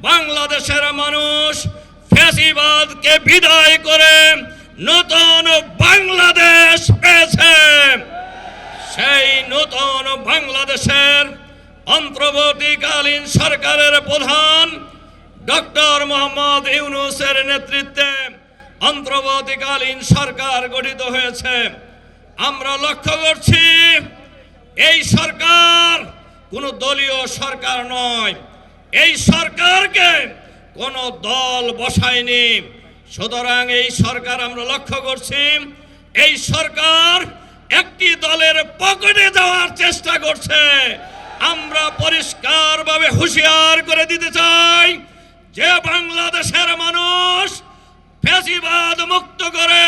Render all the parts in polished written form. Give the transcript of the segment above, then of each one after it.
বাংলাদেশের মানুষ ফ্যাসিবাদকে বিদায় করে নতুন বাংলাদেশ পেয়েছে। সেই নতুন বাংলাদেশের অন্তর্বর্তীকালীন সরকারের প্রধান ডক্টর মোহাম্মদ ইউনূসের নেতৃত্বে অন্তর্বর্তীকালীন সরকার গঠিত হয়েছে। আমরা লক্ষ্য করছি এই সরকার কোনো দলীয় সরকার নয়, এই সরকারকে কোনো দল বসায়নি। সুতরাং এই সরকার আমরা লক্ষ্য করছি এই সরকার একটি দলের পকেটে যাওয়ার চেষ্টা করছে। আমরা পরিষ্কারভাবে হুঁশিয়ার করে দিতে চাই যে বাংলাদেশের মানুষ ফ্যাসিবাদ মুক্ত করে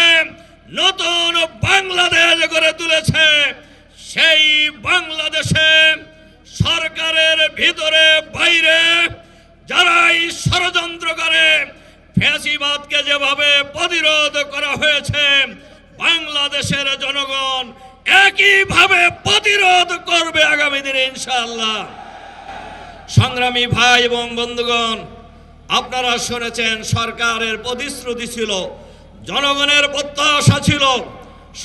নতুন বাংলাদেশ গড়ে তুলেছে। সেই বাংলাদেশে সরকারের ভিতরে বাইরে যারাই ষড়যন্ত্র করে ফ্যাসিবাদকে যেভাবে প্রতিরোধ করা হয়েছে, বাংলাদেশের জনগণ একইভাবে প্রতিরোধ করবে আগামী দিনে ইনশাআল্লাহ। সংগ্রামী ভাই এবং বন্ধুগণ, আপনারা শুনেছেন সরকারের প্রতিশ্রুতি ছিল, জনগণের প্রত্যাশা ছিল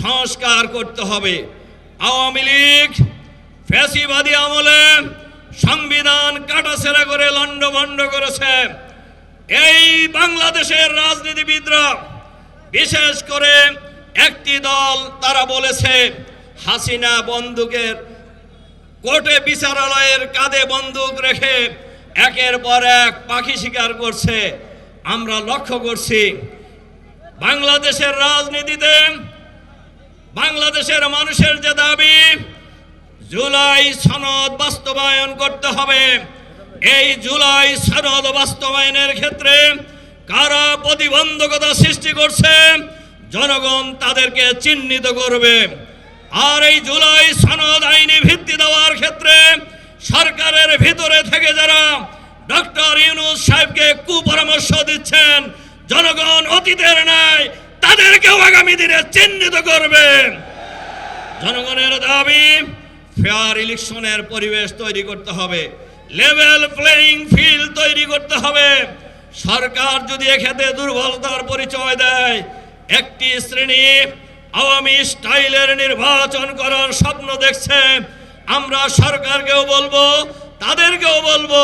সংস্কার করতে হবে। আওয়ামী লীগ ফ্যাসিবাদী আমলে সংবিধান কাটাছেড়া করে লণ্ডভণ্ড করেছে। এই বাংলাদেশের রাজনীতিবিদরা বিশেষ করে একটি দল তারা বলেছে হাসিনা বন্দুকের কোর্টে বিচারালয়ের কাঁধে বন্দুক রেখে একের পর এক পাখি শিকার করছে। আমরা লক্ষ্য করছি বাংলাদেশের রাজনীতিতে বাংলাদেশের মানুষের যে দাবি জুলাই সনদ বাস্তবায়ন করতে হবে, এই জুলাই সনদ বাস্তবায়নের ক্ষেত্রে কারা প্রতিবন্ধকতা সৃষ্টি করছে জনগণ তাদেরকে চিহ্নিত করবে। আর এই জুলাই সনদ আইনি ভিত্তি দেওয়ার ক্ষেত্রে সরকারের ভিতরে থেকে যারা ডক্টর ইউনূস সাহেবকে কুপরামর্শ দিচ্ছেন জনগণ অতীতের ন্যায় তাদেরকেও আগামী দিনে চিহ্নিত করবে। জনগণের দাবি ফেয়ার ইলেকশনের পরিবেশ তৈরি করতে হবে, লেভেল প্লেইং ফিল্ড তৈরি করতে হবে। সরকার যদি এক্ষেত্রে দুর্বলতার পরিচয় দেয়, একটি শ্রেণী আওয়ামী স্টাইলের নির্বাচন করার স্বপ্ন দেখছে, আমরা সরকারকেও বলবো তাদেরকেও বলবো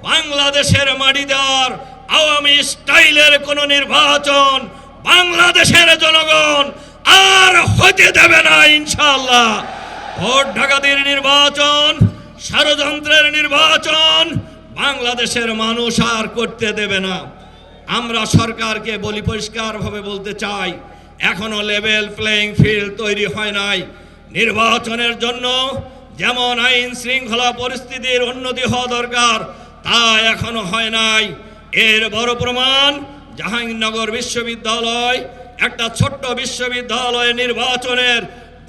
বাংলাদেশের মাটিতে আর আওয়ামী স্টাইলের কোন নির্বাচন বাংলাদেশের জনগণ আর হতে দেবে না ইনশাআল্লাহ। ভোট ডাকাতির নির্বাচন, ষড়যন্ত্রের নির্বাচন বাংলাদেশের মানুষ আর করতে দেবে না। আমরা সরকারকে বলি পরিষ্কারভাবে বলতে চাই, এখনো লেভেল প্লেইং ফিল্ড তৈরি হয় নাই। নির্বাচনের জন্য যেমন আইন শৃঙ্খলা পরিস্থিতির উন্নতি হওয়া দরকার তা এখনো হয় নাই। এর বড় প্রমাণ জাহাঙ্গীরনগর বিশ্ববিদ্যালয়, একটা ছোট্ট বিশ্ববিদ্যালয় নির্বাচনের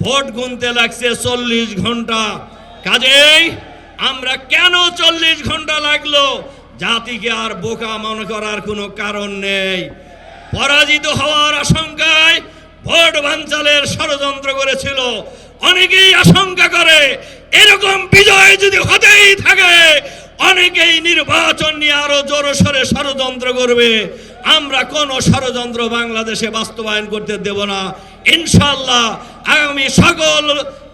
ভোট গুনতে লাগছে 40 ঘন্টা। কাজেই আমরা কেন 40 ঘন্টা লাগলো, জাতিকে আর বোকা মনে করার কোনো কারণ নেই। পরাজিত হওয়ার আশঙ্কায় ভোট বানচালের ষড়যন্ত্র করেছিল। অনেকেই আশঙ্কা করে এরকম বিজয় যদি হতেই থাকে অনেকেই নির্বাচন নিয়ে আরো জোরসোরে ষড়যন্ত্র করবে। আমরা কোন ষড়যন্ত্র বাংলাদেশে বাস্তবায়ন করতে দেব না ইনশাআল্লাহ। আগামী সকল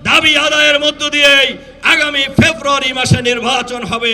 দাবি আদায়ের মধ্য দিয়েই আগামী ফেব্রুয়ারি মাসে নির্বাচন হবে।